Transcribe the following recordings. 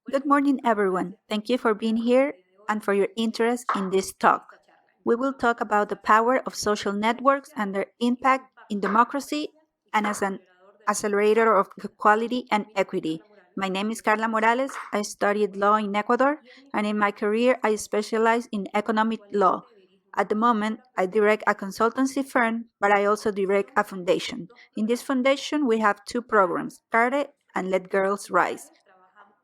Good morning, everyone. Thank you for being here and for your interest in this talk. We will talk about the power of social networks and their impact in democracy and as an accelerator of equality and equity. My name is Karla Morales. I studied law in Ecuador, and in my career, I specialize in economic law. At the moment, I direct a consultancy firm, but I also direct a foundation. In this foundation, we have two programs, CARE and Let Girls Rise.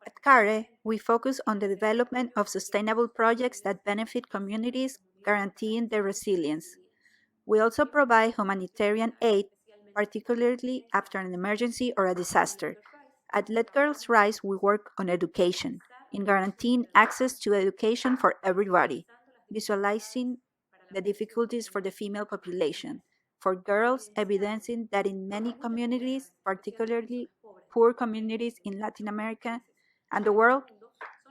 At CARE, we focus on the development of sustainable projects that benefit communities, guaranteeing their resilience. We also provide humanitarian aid, particularly after an emergency or a disaster. At Let Girls Rise, we work on education, in guaranteeing access to education for everybody, visualizing the difficulties for the female population, for girls, evidencing that in many communities, particularly poor communities in Latin America and the world,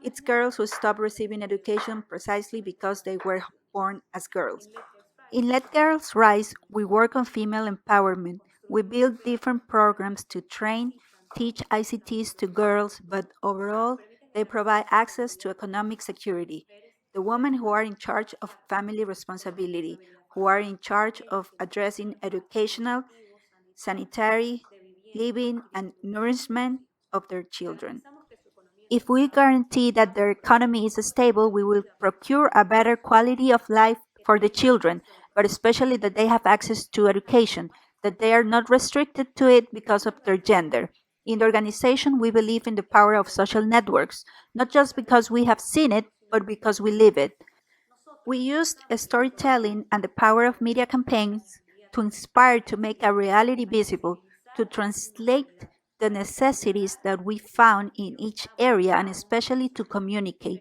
it's girls who stop receiving education precisely because they were born as girls. In Let Girls Rise, we work on female empowerment. We build different programs to train, teach ICTs to girls, but overall, they provide access to economic security. The women who are in charge of family responsibility, who are in charge of addressing educational, sanitary, living, and nourishment of their children. If we guarantee that their economy is stable, we will procure a better quality of life for the children, but especially that they have access to education, that they are not restricted to it because of their gender. In the organization, we believe in the power of social networks, not just because we have seen it, but because we live it. We used storytelling and the power of media campaigns to inspire to make a reality visible, to translate the necessities that we found in each area and especially to communicate.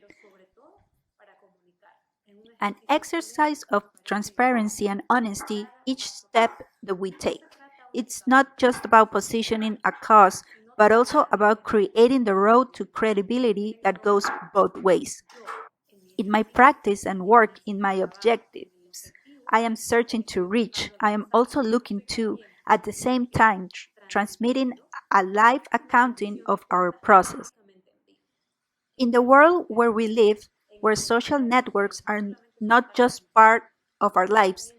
An exercise of transparency and honesty each step that we take. It's not just about positioning a cause, but also about creating the road to credibility that goes both ways. In my practice and work in my objectives, I am searching to reach. I am also looking to, at the same time, transmitting a live accounting of our process. In the world where we live, where social networks are not just part of our lives,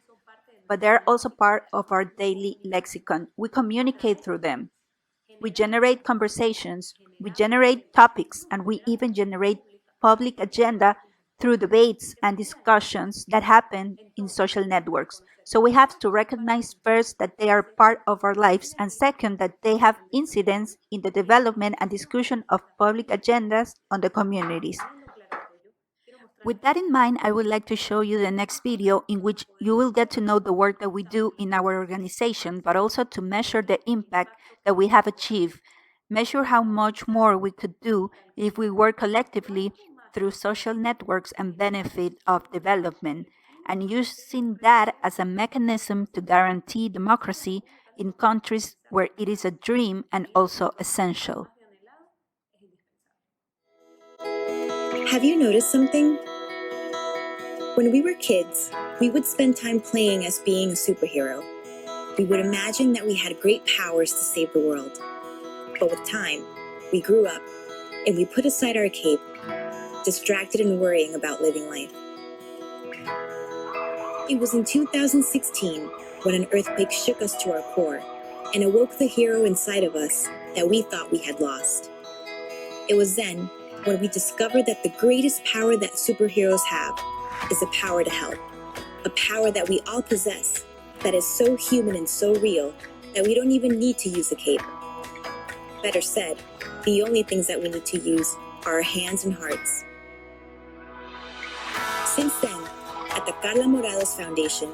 but they're also part of our daily lexicon, we communicate through them. We generate conversations, we generate topics, and we even generate public agenda through debates and discussions that happen in social networks. So we have to recognize first that they are part of our lives, and second, that they have incidence in the development and discussion of public agendas on the communities. With that in mind, I would like to show you the next video in which you will get to know the work that we do in our organization, but also to measure the impact that we have achieved, measure how much more we could do if we work collectively through social networks and benefit of development, and using that as a mechanism to guarantee democracy in countries where it is a dream and also essential. Have you noticed something? When we were kids, we would spend time playing as being a superhero. We would imagine that we had great powers to save the world. But with time, we grew up and we put aside our cape, distracted and worrying about living life. It was in 2016 when an earthquake shook us to our core and awoke the hero inside of us that we thought we had lost. It was then when we discovered that the greatest power that superheroes have is the power to help, a power that we all possess that is so human and so real that we don't even need to use a cape. Better said, the only things that we need to use are our hands and hearts. Since then, at the Karla Morales Foundation,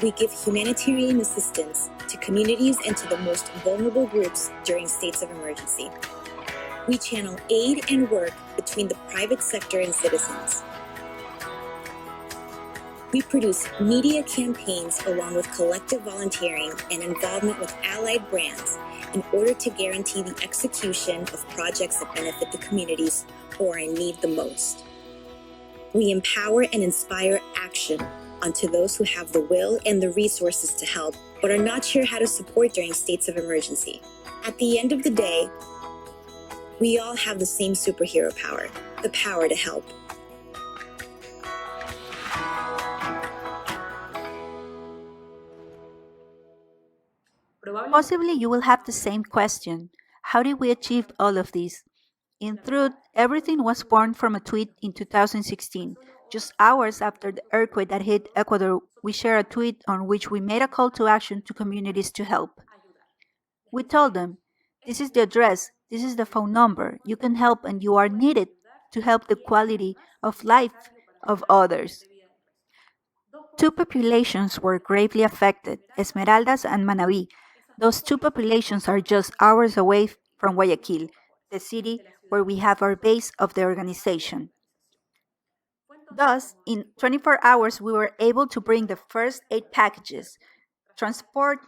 we give humanitarian assistance to communities and to the most vulnerable groups during states of emergency. We channel aid and work between the private sector and citizens. We produce media campaigns along with collective volunteering and involvement with allied brands in order to guarantee the execution of projects that benefit the communities who are in need the most. We empower and inspire action onto those who have the will and the resources to help, but are not sure how to support during states of emergency. At the end of the day, We all have the same superhero power, the power to help. Possibly you will have the same question. How did we achieve all of this? In truth, everything was born from a tweet in 2016. Just hours after the earthquake that hit Ecuador, we shared a tweet on which we made a call to action to communities to help. We told them, this is the address, this is the phone number, you can help and you are needed to help the quality of life of others. Two populations were gravely affected, Esmeraldas and Manabí. Those two populations are just hours away from Guayaquil, the city where we have our base of the organization. Thus, in 24 hours, we were able to bring the first 8 packages, transport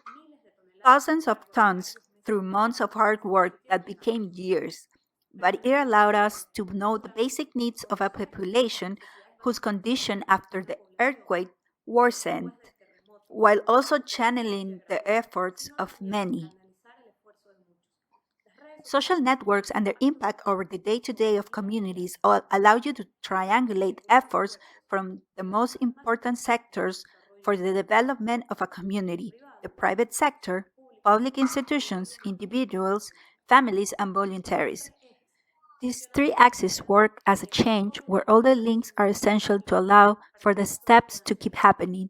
thousands of tons through months of hard work that became years. But it allowed us to know the basic needs of a population whose condition after the earthquake worsened, while also channeling the efforts of many. Social networks and their impact over the day-to-day of communities allow you to triangulate efforts from the most important sectors for the development of a community: the private sector, public institutions, individuals, families, and voluntaries. These three axes work as a chain where all the links are essential to allow for the steps to keep happening.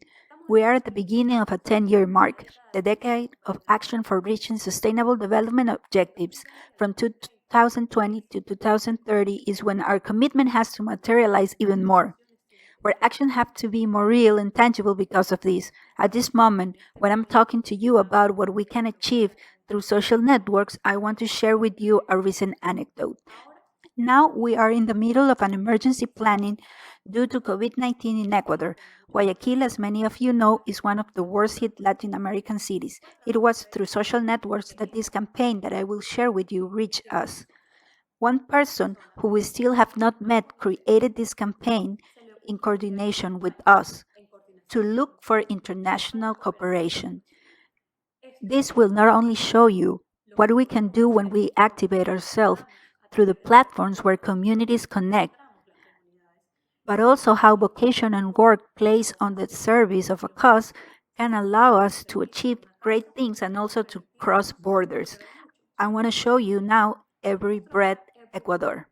We are at the beginning of a 10-year mark, the decade of action for reaching sustainable development objectives. From 2020 to 2030 is when our commitment has to materialize even more, where actions have to be more real and tangible because of this. At this moment, when I'm talking to you about what we can achieve through social networks, I want to share with you a recent anecdote. Now we are in the middle of an emergency planning due to COVID-19 in Ecuador. Guayaquil, as many of you know, is one of the worst hit Latin American cities. It was through social networks that this campaign that I will share with you reached us. One person who we still have not met created this campaign in coordination with us to look for international cooperation. This will not only show you what we can do when we activate ourselves through the platforms where communities connect, but also how vocation and work placed on the service of a cause can allow us to achieve great things and also to cross borders. I want to show you now Every Breath Ecuador.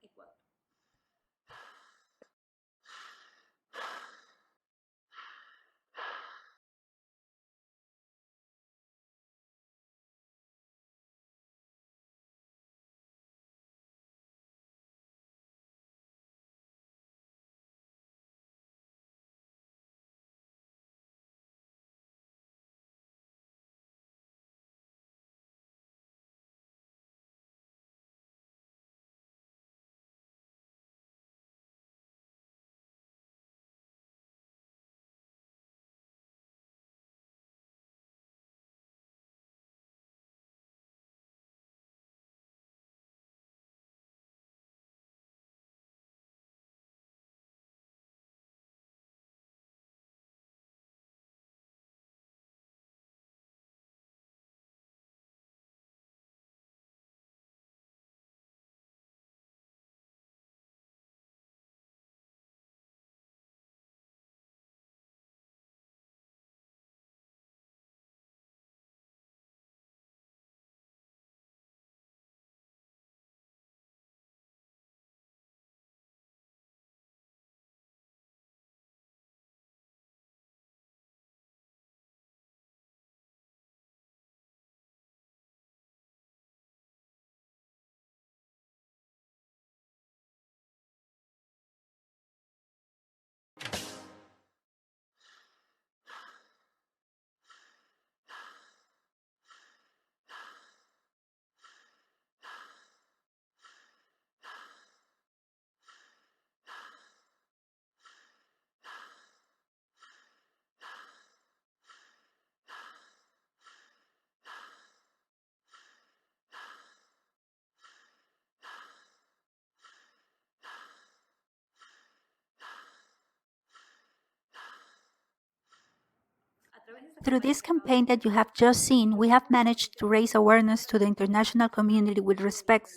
Through this campaign that you have just seen, we have managed to raise awareness to the international community with respect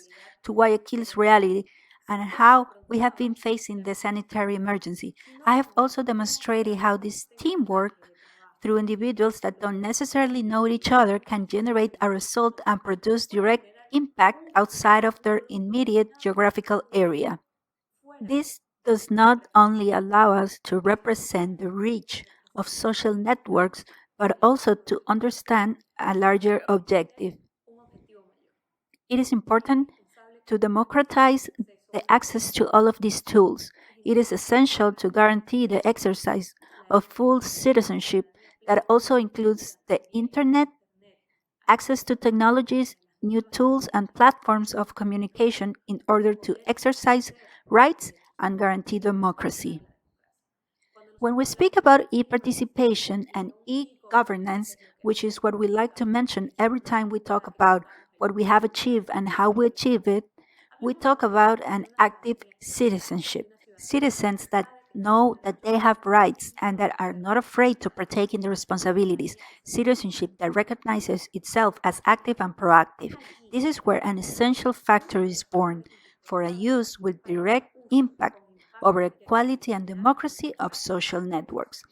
to Guayaquil's reality and how we have been facing the sanitary emergency. I have also demonstrated how this teamwork through individuals that don't necessarily know each other can generate a result and produce direct impact outside of their immediate geographical area. This does not only allow us to represent the reach of social networks, but also to understand a larger objective. It is important to democratize the access to all of these tools. It is essential to guarantee the exercise of full citizenship that also includes the internet, access to technologies, new tools, and platforms of communication in order to exercise rights and guarantee democracy. When we speak about e participation and e governance, which is what we like to mention every time we talk about what we have achieved and how we achieve it, we talk about an active citizenship. Citizens that know that they have rights and that are not afraid to partake in the responsibilities. Citizenship that recognizes itself as active and proactive. This is where an essential factor is born for a use with direct impact over equality and democracy of social networks.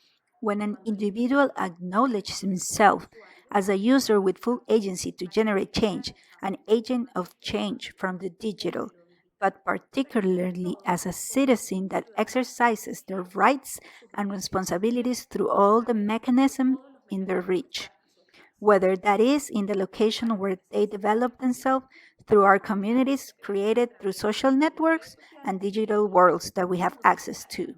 When an individual acknowledges himself as a user with full agency to generate change, an agent of change from the digital, but particularly as a citizen that exercises their rights and responsibilities through all the mechanisms in their reach, whether that is in the location where they develop themselves through our communities created through social networks and digital worlds that we have access to.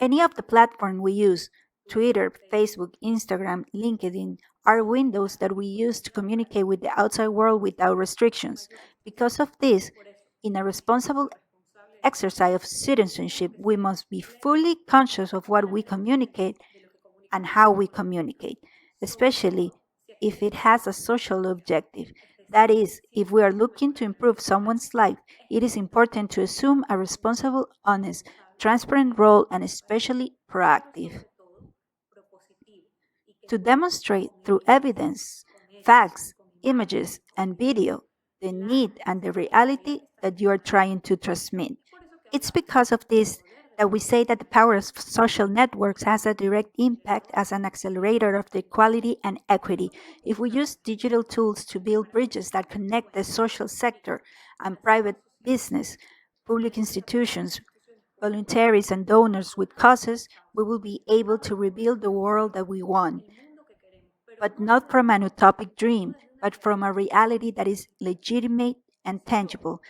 Any of the platform we use, Twitter, Facebook, Instagram, LinkedIn, are windows that we use to communicate with the outside world without restrictions. Because of this, in a responsible exercise of citizenship, we must be fully conscious of what we communicate and how we communicate, especially if it has a social objective. That is, if we are looking to improve someone's life, it is important to assume a responsible, honest, transparent role and especially proactive. To demonstrate through evidence, facts, images, and video the need and the reality that you are trying to transmit. It's because of this that we say that the power of social networks has a direct impact as an accelerator of the equality and equity. If we use digital tools to build bridges that connect the social sector and private business, public institutions, voluntaries, and donors with causes, we will be able to rebuild the world that we want, but not from an utopic dream, but from a reality that is legitimate and tangible.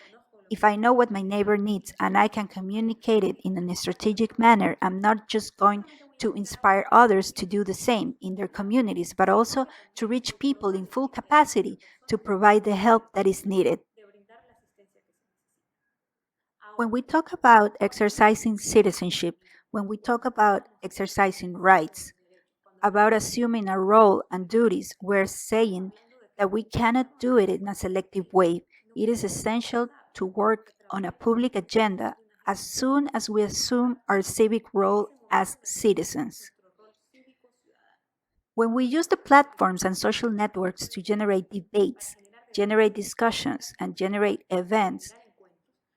If I know what my neighbor needs and I can communicate it in a strategic manner, I'm not just going to inspire others to do the same in their communities, but also to reach people in full capacity to provide the help that is needed. When we talk about exercising citizenship, when we talk about exercising rights, about assuming a role and duties, we're saying that we cannot do it in a selective way. It is essential to work on a public agenda as soon as we assume our civic role as citizens. When we use the platforms and social networks to generate debates, generate discussions, and generate events,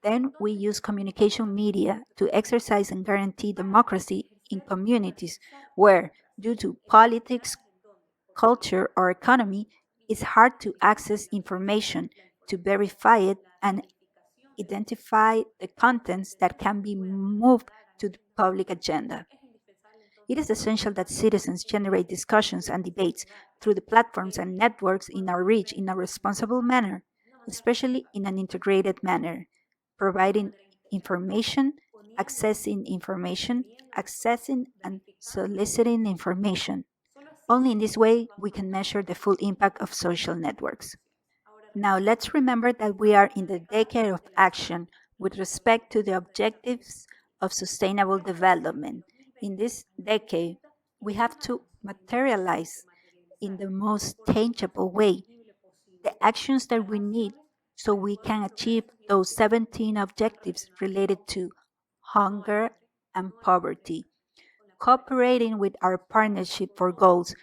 then we use communication media to exercise and guarantee democracy in communities where, due to politics, culture, or economy, it's hard to access information, to verify it, and identify the contents that can be moved to the public agenda. It is essential that citizens generate discussions and debates through the platforms and networks in our reach in a responsible manner, especially in an integrated manner, providing information, accessing and soliciting information. Only in this way we can measure the full impact of social networks. Now let's remember that we are in the decade of action with respect to the objectives of sustainable development. In this decade, we have to materialize in the most tangible way the actions that we need so we can achieve those 17 objectives related to hunger and poverty. cooperating with our partnership for goals,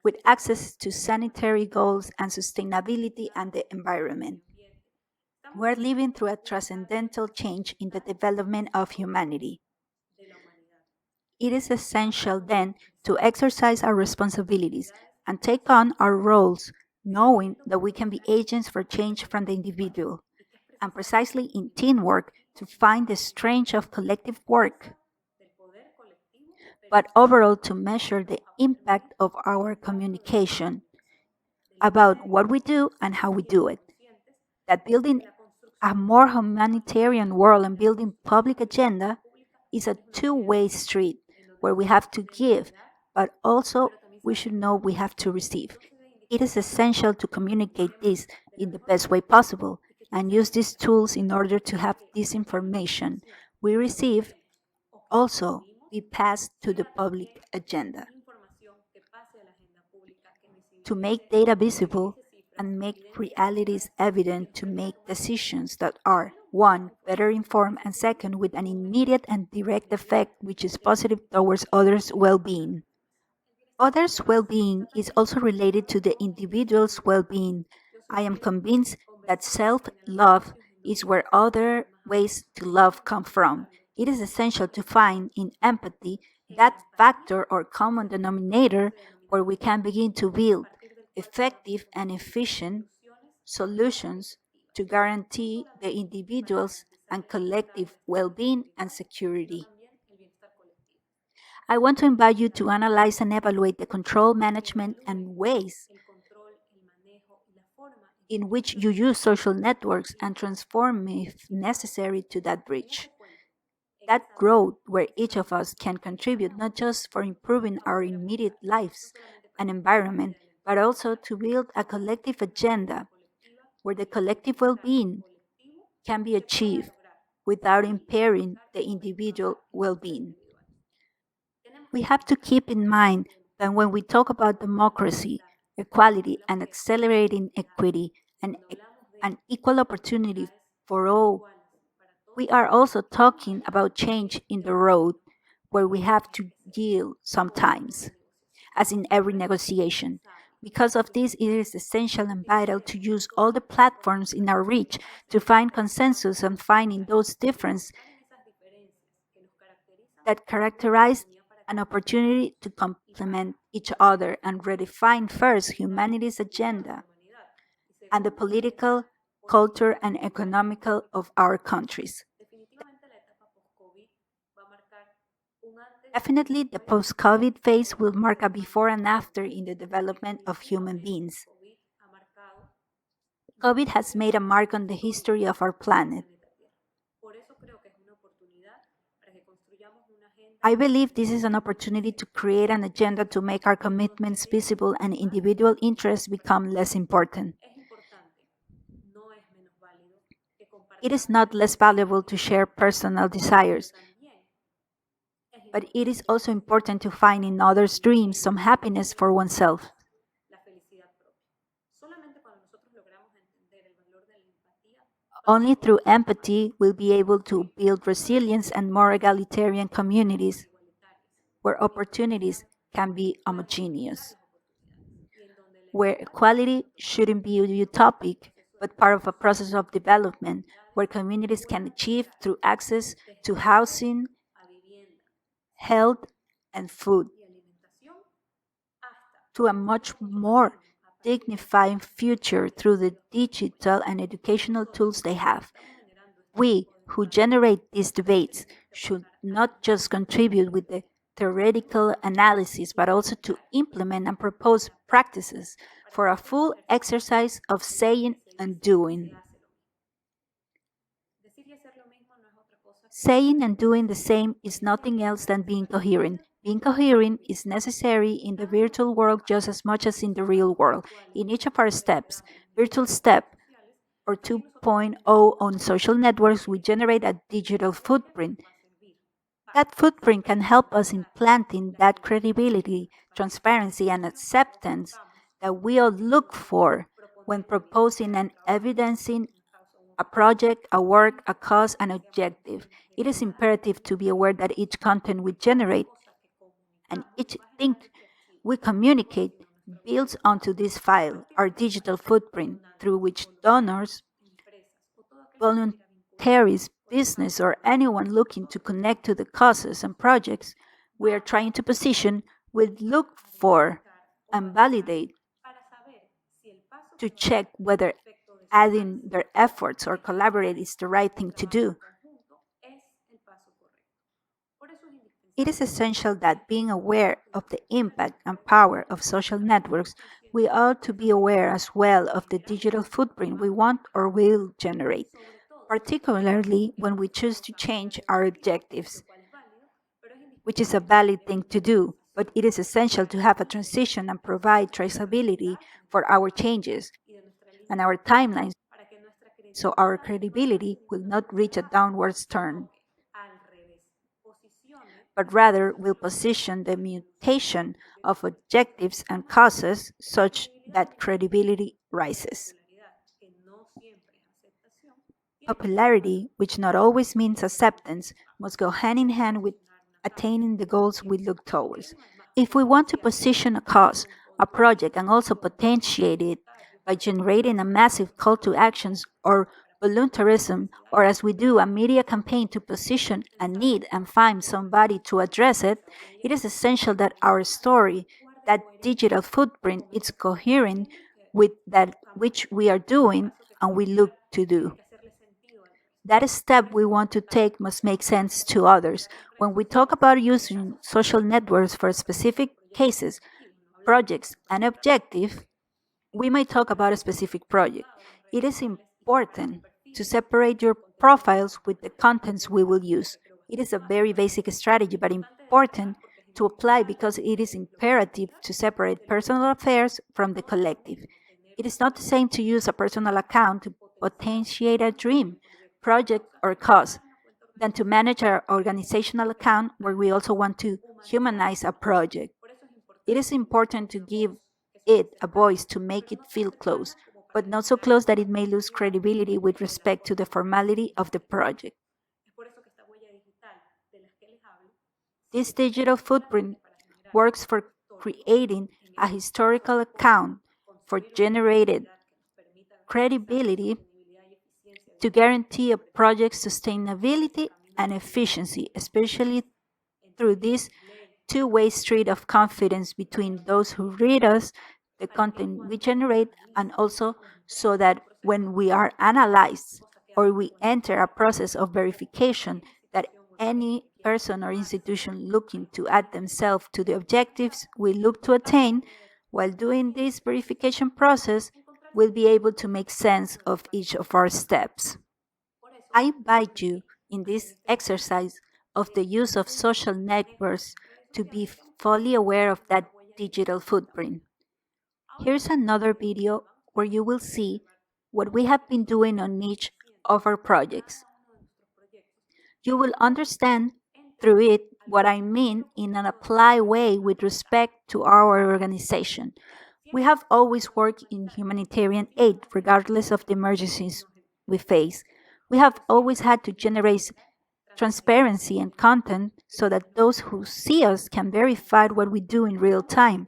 with access to sanitary goals and sustainability and the environment. We're living through a transcendental change in the development of humanity. It is essential then to exercise our responsibilities and take on our roles, knowing that we can be agents for change from the individual, and precisely in teamwork to find the strength of collective work, but overall to measure the impact of our communication about what we do and how we do it. That building a more humanitarian world and building public agenda is a two-way street where we have to give, but also we should know we have to receive. It is essential to communicate this in the best way possible and use these tools in order to have this information we receive also be passed to the public agenda. To make data visible and make realities evident to make decisions that are, one, better informed, and second, with an immediate and direct effect which is positive towards others' well being. Others' well being is also related to the individual's well being. I am convinced that self love is where other ways to love come from. It is essential to find in empathy that factor or common denominator where we can begin to build effective and efficient solutions to guarantee the individual's and collective well being and security. I want to invite you to analyze and evaluate the control, management, and ways in which you use social networks and transform, if necessary, to that bridge. That growth where each of us can contribute not just for improving our immediate lives and environment, but also to build a collective agenda where the collective well being can be achieved without impairing the individual well being. We have to keep in mind that when we talk about democracy, equality, and accelerating equity and equal opportunity for all, we are also talking about change in the road where we have to yield sometimes, as in every negotiation. Because of this, it is essential and vital to use all the platforms in our reach to find consensus and finding those differences that characterize an opportunity to complement each other and redefine first humanity's agenda and the political, culture, and economical of our countries. Definitely, the post COVID phase will mark a before and after in the development of human beings. COVID has made a mark on the history of our planet. I believe this is an opportunity to create an agenda to make our commitments visible and individual interests become less important. It is not less valuable to share personal desires, but it is also important to find in others' dreams some happiness for oneself. Only through empathy will be able to build resilience and more egalitarian communities where opportunities can be homogeneous, where equality shouldn't be utopic but part of a process of development, where communities can achieve through access to housing, health, and food, to a much more dignified future through the digital and educational tools they have. We who generate these debates should not just contribute with the theoretical analysis, but also to implement and propose practices for a full exercise of saying and doing. Saying and doing the same is nothing else than being coherent. Being coherent is necessary in the virtual world just as much as in the real world. In each of our steps, virtual step or 2.0 on social networks, we generate a digital footprint. That footprint can help us in planting that credibility, transparency, and acceptance that we all look for when proposing and evidencing a project, a work, a cause, an objective. It is imperative to be aware that each content we generate and each thing we communicate builds onto this file our digital footprint through which donors, voluntaries, business, or anyone looking to connect to the causes and projects we are trying to position will look for and validate to check whether adding their efforts or collaborate is the right thing to do. It is essential that being aware of the impact and power of social networks, we ought to be aware as well of the digital footprint we want or will generate, particularly when we choose to change our objectives, which is a valid thing to do, but it is essential to have a transition and provide traceability for our changes and our timelines so our credibility will not reach a downwards turn, but rather will position the mutation of objectives and causes such that credibility rises. Popularity, which not always means acceptance, must go hand in hand with attaining the goals we look towards. If we want to position a cause, a project, and also potentiate it by generating a massive call to actions or voluntarism, or as we do a media campaign to position a need and find somebody to address it, it is essential that our story, that digital footprint, is coherent with that which we are doing and we look to do. That step we want to take must make sense to others. When we talk about using social networks for specific cases, projects, and objectives, we might talk about a specific project. It is important to separate your profiles with the contents we will use. It is a very basic strategy, but important to apply because it is imperative to separate personal affairs from the collective. It is not the same to use a personal account to potentiate a dream, project, or cause than to manage our organizational account where we also want to humanize a project. It is important to give it a voice to make it feel close, but not so close that it may lose credibility with respect to the formality of the project. This digital footprint works for creating a historical account for generated credibility to guarantee a project's sustainability and efficiency, especially through this two-way street of confidence between those who read us, the content we generate, and also so that when we are analyzed or we enter a process of verification, that any person or institution looking to add themselves to the objectives we look to attain, while doing this verification process, will be able to make sense of each of our steps. I invite you in this exercise of the use of social networks to be fully aware of that digital footprint. Here's another video where you will see what we have been doing on each of our projects. You will understand through it what I mean in an applied way with respect to our organization. We have always worked in humanitarian aid, regardless of the emergencies we face. We have always had to generate transparency and content so that those who see us can verify what we do in real time.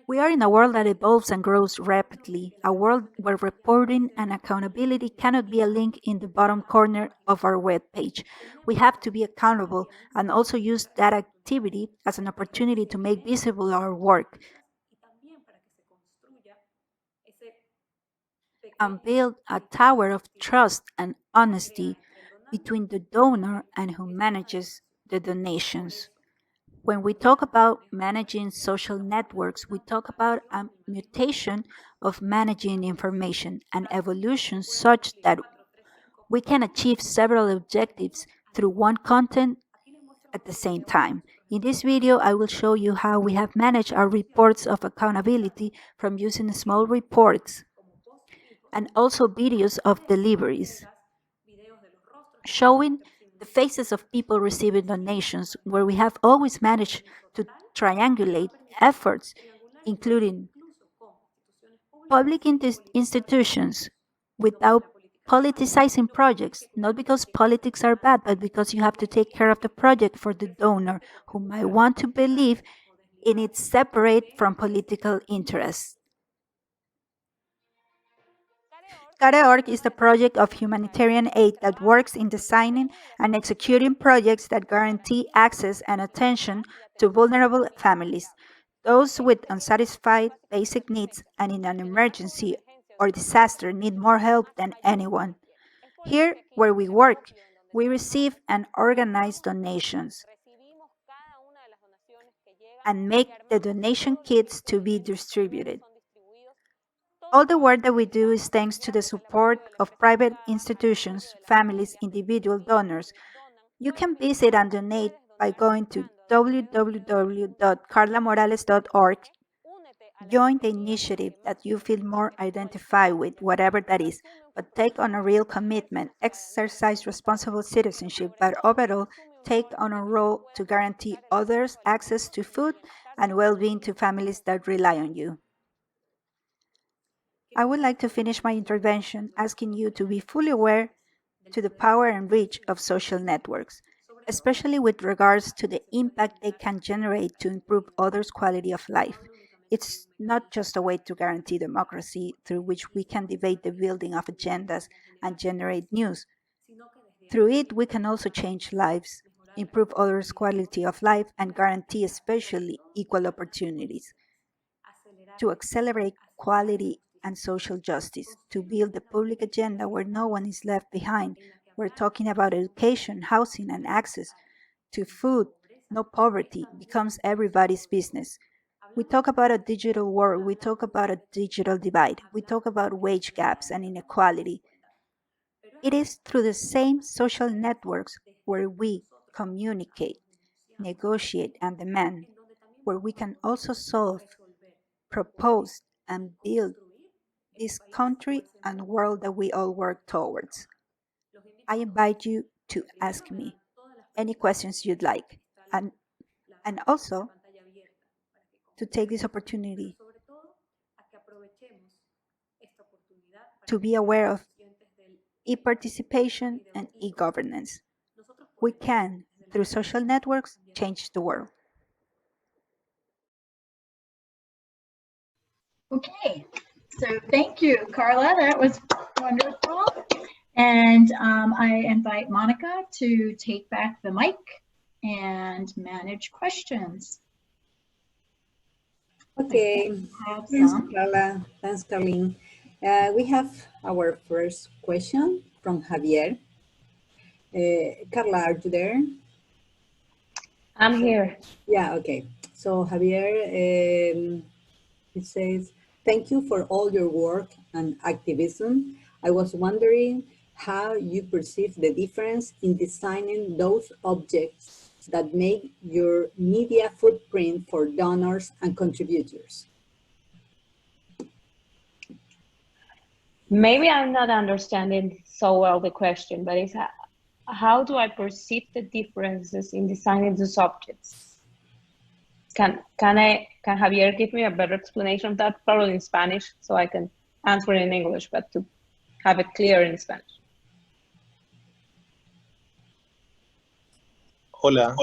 We are in a world that evolves and grows rapidly, a world where reporting and accountability cannot be a link in the bottom corner of our web page. We have to be accountable and also use that activity as an opportunity to make visible our work and build a tower of trust and honesty between the donor and who manages the donations. When we talk about managing social networks, we talk about a mutation of managing information, an evolution such that we can achieve several objectives through one content at the same time. In this video, I will show you how we have managed our reports of accountability from using small reports and also videos of deliveries, showing the faces of people receiving donations, where we have always managed to triangulate efforts, including public institutions without politicizing projects, not because politics are bad, but because you have to take care of the project for the donor who might want to believe in it separate from political interests. Godard is the project of humanitarian aid that works in designing and executing projects that guarantee access and attention to vulnerable families, those with unsatisfied basic needs and in an emergency or disaster need more help than anyone. Here, where we work, we receive and organize donations and make the donation kits to be distributed. All the work that we do is thanks to the support of private institutions, families, individual donors. You can visit and donate by going to www.karlamorales.org. Join the initiative that you feel more identified with, whatever that is, but take on a real commitment, exercise responsible citizenship, but overall, take on a role to guarantee others access to food and well-being to families that rely on you. I would like to finish my intervention asking you to be fully aware to the power and reach of social networks, especially with regards to the impact they can generate to improve others' quality of life. It's not just a way to guarantee democracy through which we can debate the building of agendas and generate news. Through it, we can also change lives, improve others' quality of life, and guarantee especially equal opportunities to accelerate quality and social justice, to build a public agenda where no one is left behind. We're talking about education, housing, and access to food. No poverty becomes everybody's business. We talk about a digital world, we talk about a digital divide, we talk about wage gaps and inequality. It is through the same social networks where we communicate, negotiate, and demand, where we can also solve, propose, and build this country and world that we all work towards. I invite you to ask me any questions you'd like, and also to take this opportunity to be aware of e-participation and e-governance. We can, through social networks, change the world. Okay, so thank you, Karla. That was wonderful. And I invite Monica to take back the mic and manage questions. Okay, thanks, Karla. Thanks, Carlene. We have our first question from Javier. Carla, are you there? I'm here. Yeah, okay. So Javier, it says, thank you for all your work and activism. I was wondering how you perceive the difference in designing those objects that make your media footprint for donors and contributors. Maybe I'm not understanding so well the question, but it's how do I perceive the differences in designing those objects? Can Javier give me a better explanation of that, probably in Spanish, so I can answer in English, but to have it clear in Spanish. Hola.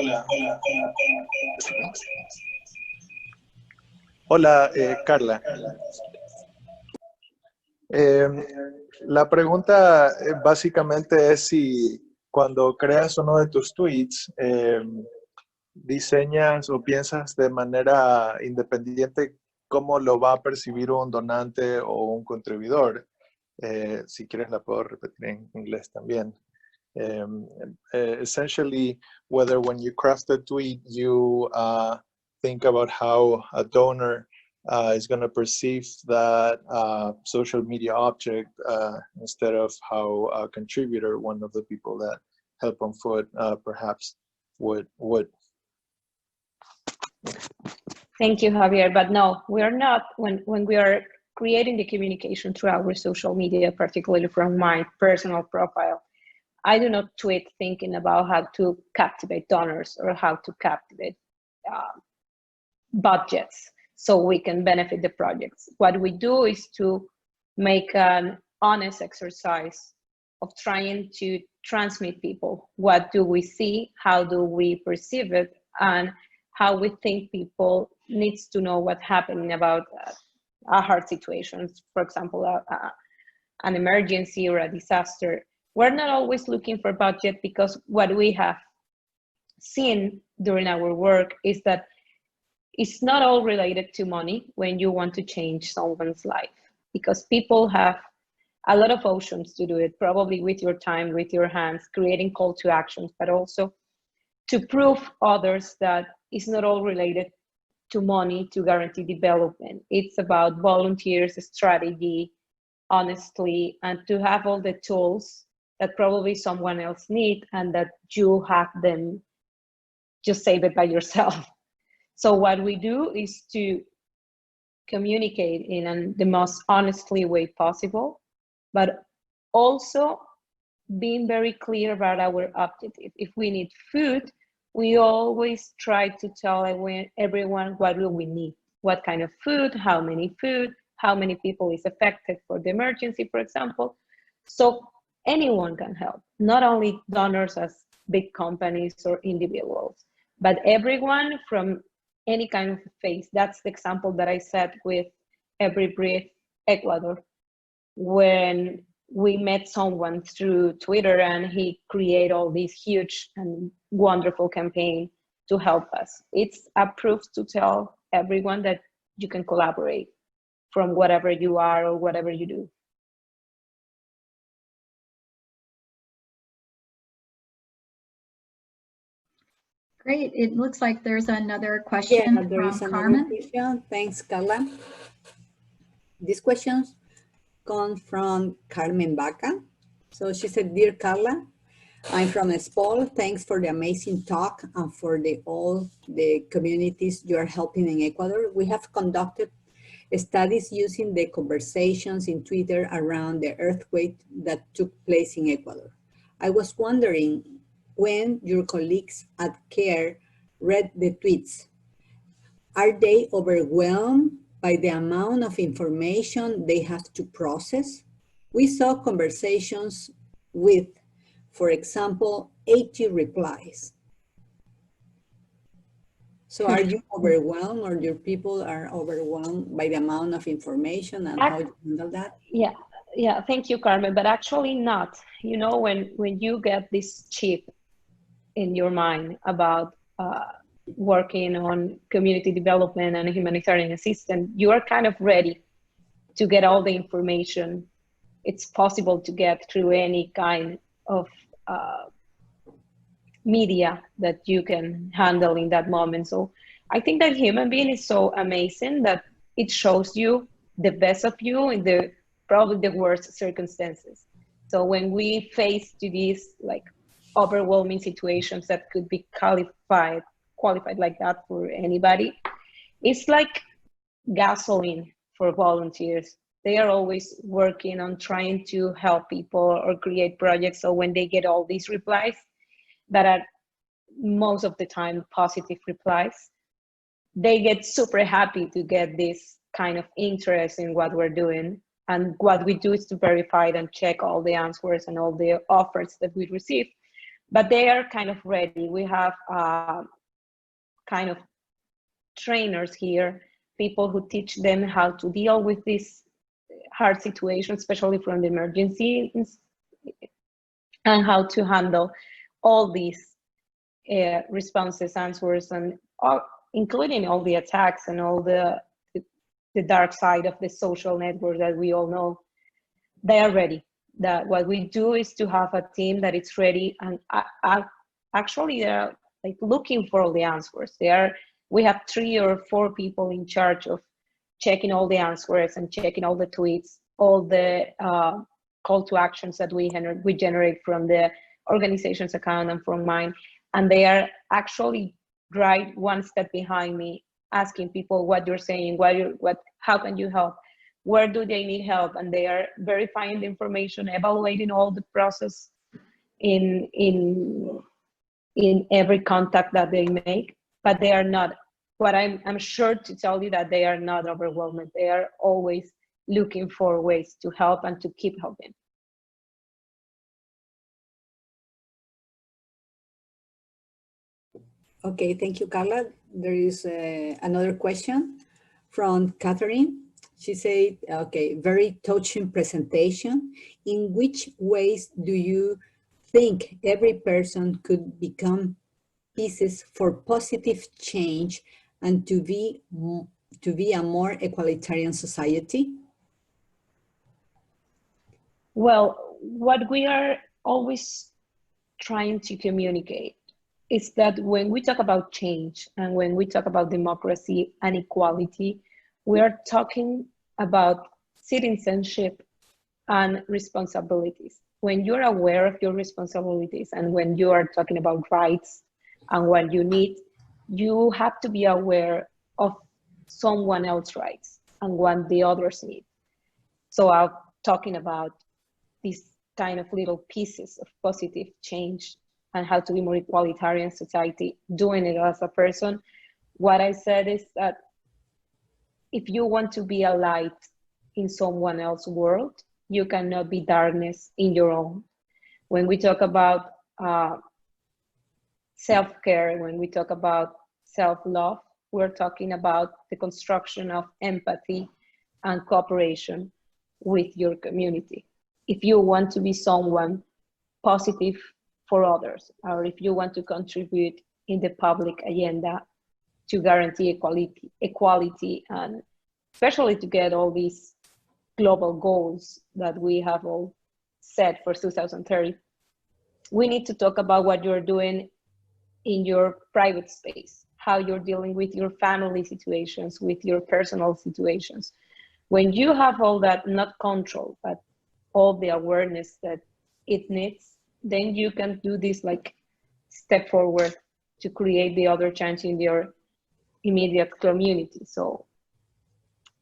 Hola, Carla. La pregunta básicamente es si cuando creas uno de tus tweets, diseñas o piensas de manera independiente cómo lo va a percibir un donante o un contribuidor. Si quieres la puedo repetir en inglés también. Essentially, whether when you craft a tweet, you think about how a donor is going to perceive that social media object instead of how a contributor, one of the people that help on foot, perhaps would. Thank you, Javier. But no, we are not, when we are creating the communication through our social media, particularly from my personal profile, I do not tweet thinking about how to captivate donors or how to captivate budgets so we can benefit the projects. What we do is to make an honest exercise of trying to transmit people. What do we see? How do we perceive it? And how we think people needs to know what's happening about a hard situations, for example, an emergency or a disaster. We're not always looking for budget, because what we have seen during our work is that it's not all related to money when you want to change someone's life, because people have a lot of options to do it, probably with your time, with your hands, creating call to actions, but also to prove others that it's not all related to money to guarantee development. It's about volunteers, strategy, honestly, and to have all the tools that probably someone else need and that you have them just save it by yourself. So what we do is to communicate in the most honestly way possible, but also being very clear about our objective. If we need food, we always try to tell everyone what do we need, what kind of food, how many people is affected for the emergency, for example. So anyone can help, not only donors as big companies or individuals, but everyone from any kind of phase. That's the example that I said with Every Breath Ecuador, when we met someone through Twitter and he created all these huge and wonderful campaign to help us. It's a proof to tell everyone that you can collaborate from whatever you are or whatever you do. Great. It looks like there's another question Yeah, there is from another Carmen. question. Thanks, Carla. These questions come from Carmen Baca. So she said, "Dear Carla, I'm from Espol. Thanks for the amazing talk and for all the communities you are helping in Ecuador. We have conducted studies using the conversations in Twitter around the earthquake that took place in Ecuador. I was wondering when your colleagues at CARE read the tweets, are they overwhelmed by the amount of information they have to process? We saw conversations with, for example, 80 replies. So are you overwhelmed, or your people are overwhelmed by the amount of information and how you handle that? Yeah, thank you, Carmen, but actually not. You know, when you get this chip in your mind about working on community development and humanitarian assistance, you are kind of ready to get all the information it's possible to get through any kind of media that you can handle in that moment. So I think that human being is so amazing that it shows you the best of you in the probably the worst circumstances. So when we face to these like overwhelming situations that could be qualified like that for anybody, it's like gasoline for volunteers. They are always working on trying to help people or create projects. So when they get all these replies that are most of the time positive replies, they get super happy to get this kind of interest in what we're doing. And what we do is to verify and check all the answers and all the offers that we receive. But they are kind of ready. We have kind of trainers here, people who teach them how to deal with this hard situation, especially from the emergency, and how to handle all these responses, answers, and including all the attacks and all the dark side of the social network that we all know. They are ready. That what we do is to have a team that is ready, and actually they're like looking for all the answers. We have 3 or 4 people in charge of checking all the answers and checking all the tweets, all the call to actions that we generate from the organization's account and from mine. And they are actually right one step behind me, asking people what you're saying, how can you help? Where do they need help? And they are verifying the information, evaluating all the process in every contact that they make. But they are not, what I'm sure to tell you that they are not overwhelmed. They are always looking for ways to help and to keep helping. Okay, thank you, Carla. There is another question from Catherine. She said, okay, very touching presentation. In which ways do you think every person could become pieces for positive change and to be a more egalitarian society? Well, what we are always trying to communicate is that when we talk about change and when we talk about democracy and equality, we are talking about citizenship and responsibilities. When you're aware of your responsibilities and when you are talking about rights and what you need, you have to be aware of someone else's rights and what the others need. So I'm talking about these kind of little pieces of positive change and how to be more egalitarian society, doing it as a person. What I said is that if you want to be a light in someone else's world, you cannot be darkness in your own. When we talk about self-care, when we talk about self-love, we're talking about the construction of empathy and cooperation with your community. If you want to be someone positive for others, or if you want to contribute in the public agenda to guarantee equality, and especially to get all these global goals that we have all set for 2030, we need to talk about what you're doing in your private space, how you're dealing with your family situations, with your personal situations. When you have all that, not control, but all the awareness that it needs, then you can do this like step forward to create the other change in your immediate community. So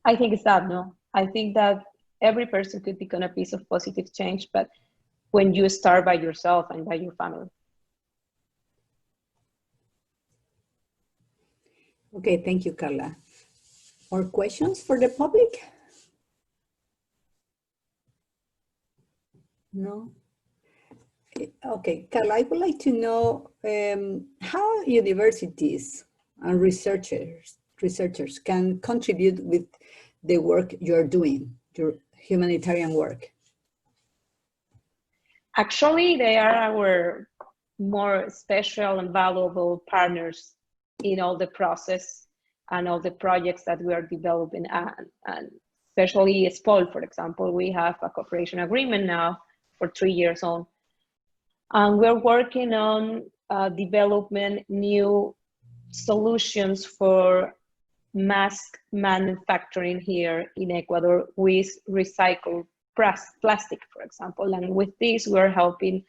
I think it's that, no? I think that every person could become a piece of positive change, but when you start by yourself and by your family. Okay, thank you, Carla. More questions for the public? No? Okay, Carla, I would like to know how universities and researchers can contribute with the work you're doing, your humanitarian work. Actually, they are our more special and valuable partners in all the process and all the projects that we are developing, and especially SPOL, for example. We have a cooperation agreement now for 3 years on, and we're working on development new solutions for mask manufacturing here in Ecuador with recycled plastic, for example. And with this, we're helping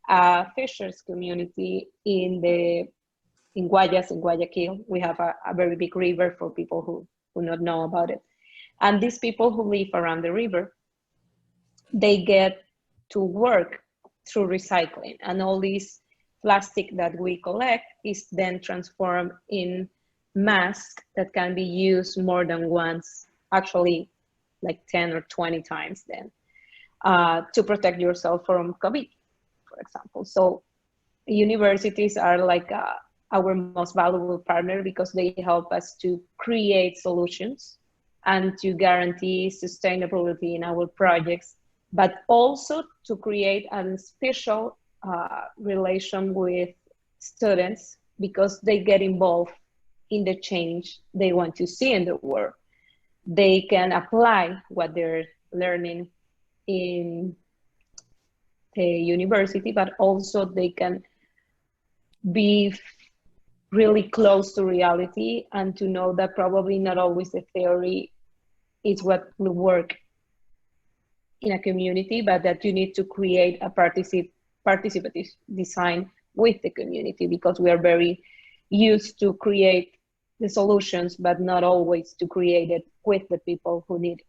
a fishers community in Guayas, in Guayaquil. We have a very big river for people who not know about it. And these people who live around the river, they get to work through recycling. And all this plastic that we collect is then transformed in masks that can be used more than once, actually like 10 or 20 times then, to protect yourself from COVID, for example. So universities are like our most valuable partner because they help us to create solutions and to guarantee sustainability in our projects, but also to create a special relation with students because they get involved in the change they want to see in the world. They can apply what they're learning in the university, but also they can be really close to reality and to know that probably not always the theory is what will work in a community, but that you need to create a participative design with the community, because we are very used to create the solutions, but not always to create it with the people who need it,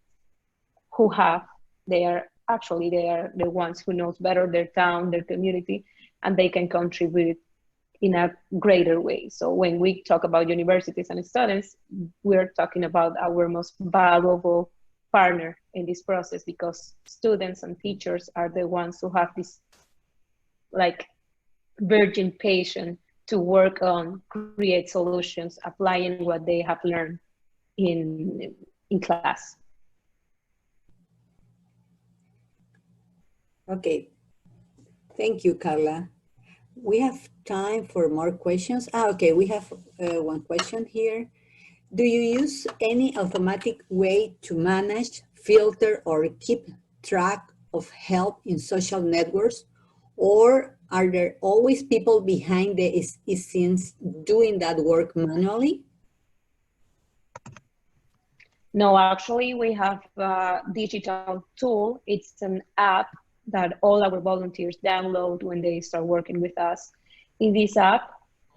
who have, they are the ones who knows better their town, their community, and they can contribute in a greater way. So when we talk about universities and students, we're talking about our most valuable partner in this process, because students and teachers are the ones who have this like virgin passion to work on create solutions, applying what they have learned in class. Okay, thank you, Carla. We have time for more questions. Okay, we have one question here. Do you use any automatic way to manage, filter, or keep track of help in social networks? Or are there always people behind the scenes doing that work manually? No, actually, we have a digital tool. It's an app that all our volunteers download when they start working with us. In this app,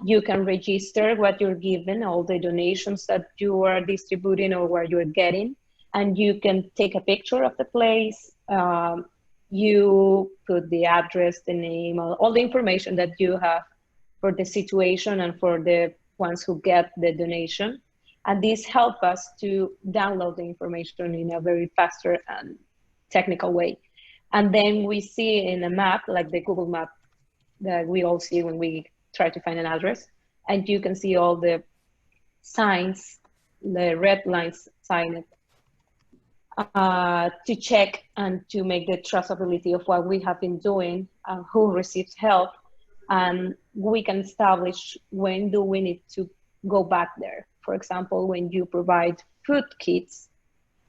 you can register what you're given, all the donations that you are distributing or what you're getting, and you can take a picture of the place. You put the address, the name, all the information that you have for the situation and for the ones who get the donation. And this helps us to download the information in a very faster and technical way. And then we see in a map, like the Google map that we all see when we try to find an address, and you can see all the signs, the red lines signed, to check and to make the traceability of what we have been doing, who receives help, and we can establish when do we need to go back there. For example, when you provide food kits,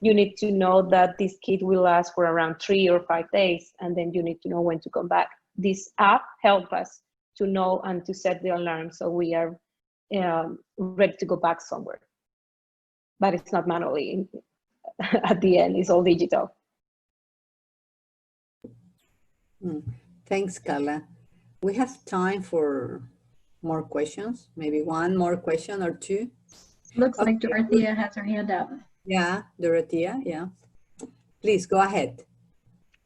you need to know that this kit will last for around 3 or 5 days, and then you need to know when to come back. This app helps us to know and to set the alarm so we are ready to go back somewhere. But it's not manually. At the end, it's all digital. Thanks, Carla. We have time for more questions, maybe one more question or two. Looks like Dorothea has her hand up. Yeah, Dorothea, yeah. Please go ahead.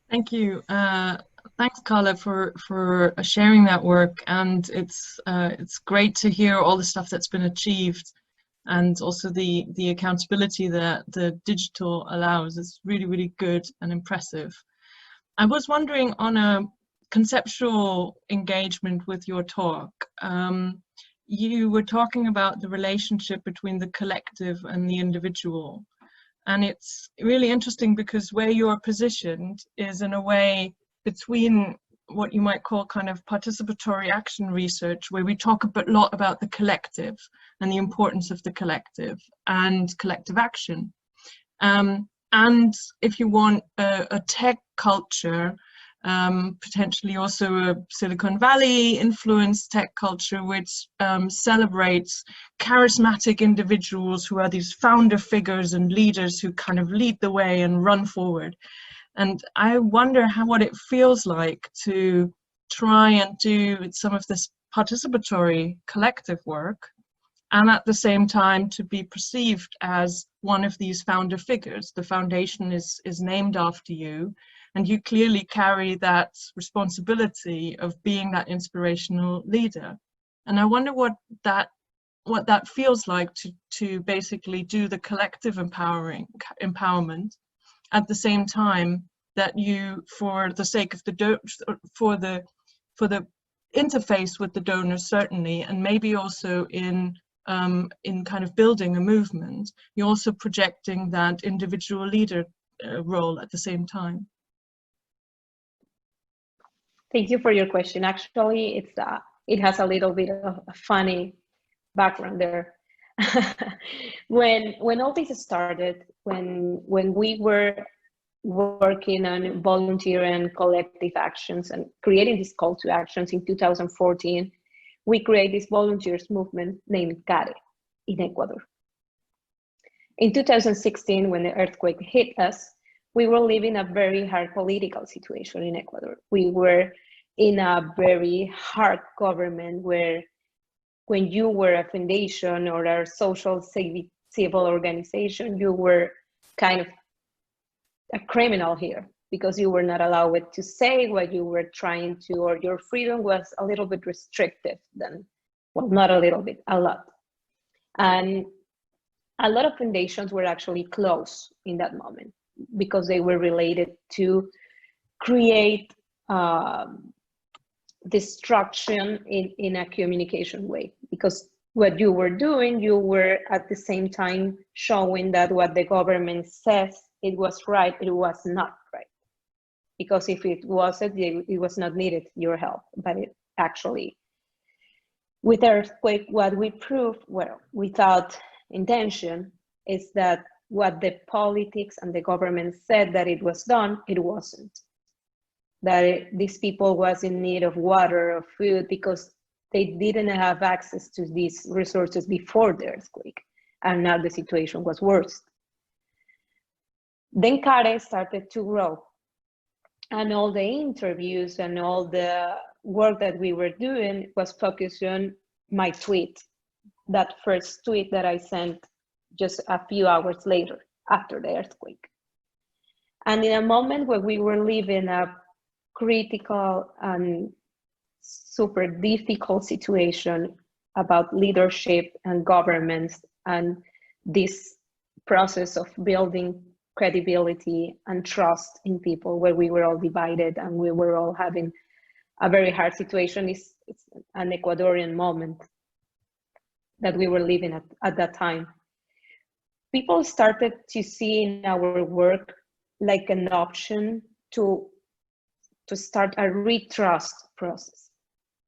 Thank you. Thanks, Karla, for sharing that work, and it's great to hear all the stuff that's been achieved, and also the accountability that the digital allows. Is really, really good and impressive. I was wondering, on a conceptual engagement with your talk, you were talking about the relationship between the collective and the individual. And it's really interesting because where you're positioned is in a way between what you might call kind of participatory action research, where we talk a lot about the collective and the importance of the collective and collective action. And if you want a tech culture, potentially also a Silicon Valley influenced tech culture, which celebrates charismatic individuals who are these founder figures and leaders who kind of lead the way and run forward. And I wonder what it feels like to try and do some of this participatory collective work, and at the same time to be perceived as one of these founder figures. The foundation is named after you, and you clearly carry that responsibility of being that inspirational leader. And I wonder what that feels like to basically do the collective empowerment at the same time that you, for the sake of for the interface with the donors, certainly, and maybe also in kind of building a movement, you're also projecting that individual leader role at the same time. Thank you for your question. Actually, it has a little bit of a funny background there. When all this started, when we were working on volunteer and collective actions and creating this call to actions in 2014, we created this volunteers movement named CARE in Ecuador. In 2016, when the earthquake hit us, we were living a very hard political situation in Ecuador. We were in a very hard government where when you were a foundation or a social civil organization, you were kind of a criminal here because you were not allowed to say what you were trying to, or your freedom was a little bit restricted then. Well, not a little bit, a lot. And a lot of foundations were actually closed in that moment because they were related to create destruction in a communication way, because what you were doing, you were at the same time showing that what the government says it was right, it was not right. Because if it wasn't, it was not needed your help, but it actually, with earthquake, what we proved, well, without intention, is that what the politics and the government said that it was done, it wasn't. That these people was in need of water or food because they didn't have access to these resources before the earthquake, and now the situation was worse. Then CARE started to grow, and all the interviews and all the work that we were doing was focused on my tweet, that first tweet that I sent just a few hours later after the earthquake. And in a moment where we were living a critical and super difficult situation about leadership and governments and this process of building credibility and trust in people, where we were all divided and we were all having a very hard situation. It's an Ecuadorian moment that we were living at that time. People started to see in our work like an option to start a retrust process,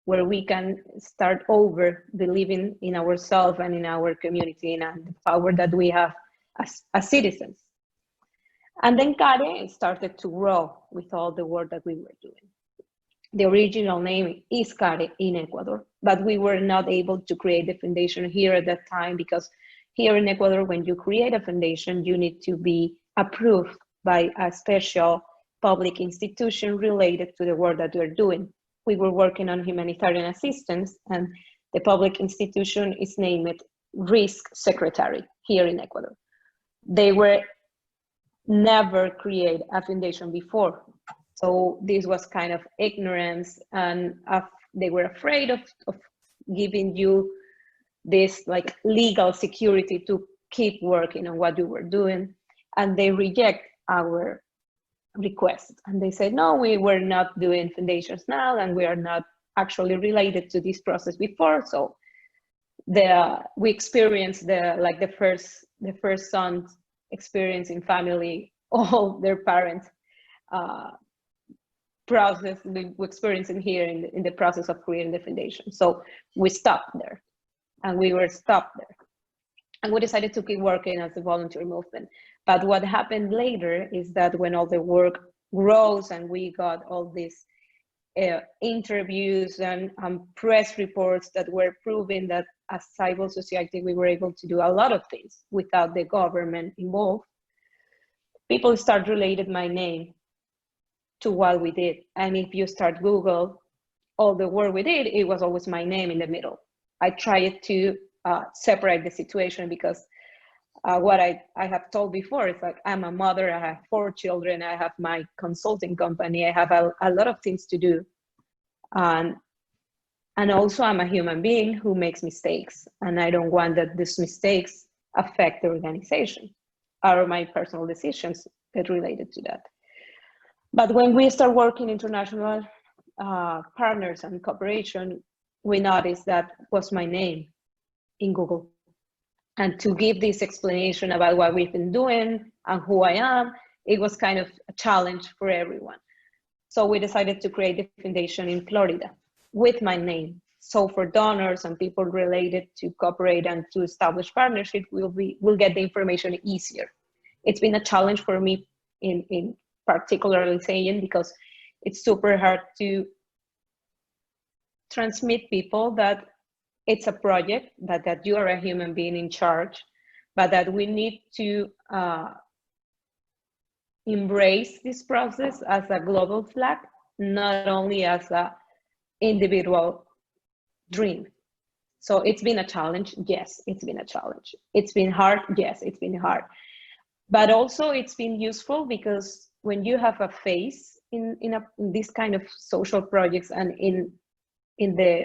where we can start over believing in ourselves and in our community and the power that we have as citizens. And then CARE started to grow with all the work that we were doing. The original name is CARE in Ecuador, but we were not able to create the foundation here at that time, because here in Ecuador, when you create a foundation, you need to be approved by a special public institution related to the work that you're doing. We were working on humanitarian assistance, and the public institution is named Risk Secretary here in Ecuador. They were never create a foundation before. So this was kind of ignorance, and they were afraid of giving you this like legal security to keep working on what you were doing. And they reject our request. And they said, no, we were not doing foundations now, and we are not actually related to this process before. So we experienced the first son's experience in family, all their parents process we experiencing here in the process of creating the foundation. So we stopped there, and we were stopped there. And we decided to keep working as a volunteer movement. But what happened later is that when all the work grows and we got all these interviews and press reports that were proving that as civil society, we were able to do a lot of things without the government involved, people start related my name to what we did. And if you start Google, all the work we did, it was always my name in the middle. I tried to separate the situation, because what I have told before is like, I'm a mother, I have 4 children, I have my consulting company, I have a lot of things to do. And also I'm a human being who makes mistakes, and I don't want that these mistakes affect the organization or my personal decisions that related to that. But when we start working international partners and cooperation, we noticed that was my name in Google. And to give this explanation about what we've been doing and who I am, it was kind of a challenge for everyone. So we decided to create the foundation in Florida with my name. So for donors and people related to cooperate and to establish partnership, we'll get the information easier. It's been a challenge for me in particularly saying, because it's super hard to transmit people that it's a project, that you are a human being in charge, but that we need to embrace this process as a global flag, not only as an individual dream. So it's been a challenge. Yes, it's been a challenge. It's been hard. Yes, it's been hard. But also it's been useful, because when you have a face in this kind of social projects and in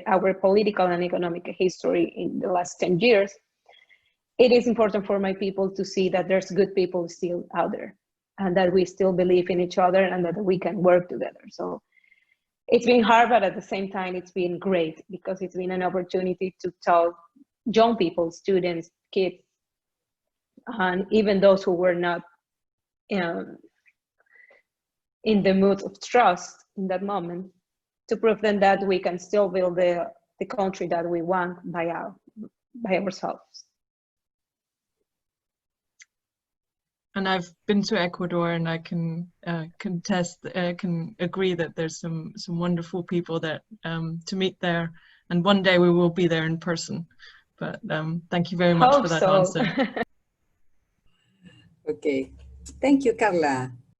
our political and economic history in the last 10 years, it is important for my people to see that there's good people still out there, and that we still believe in each other, and that we can work together. So it's been hard, but at the same time, it's been great because it's been an opportunity to tell young people, students, kids, and even those who were not in the mood of trust in that moment, to prove them that we can still build the country that we want by ourselves. And I've been to Ecuador, and I can can agree that there's some wonderful people that to meet there, and one day we will be there in person. But thank you very much for that answer. Okay, thank you, Karla.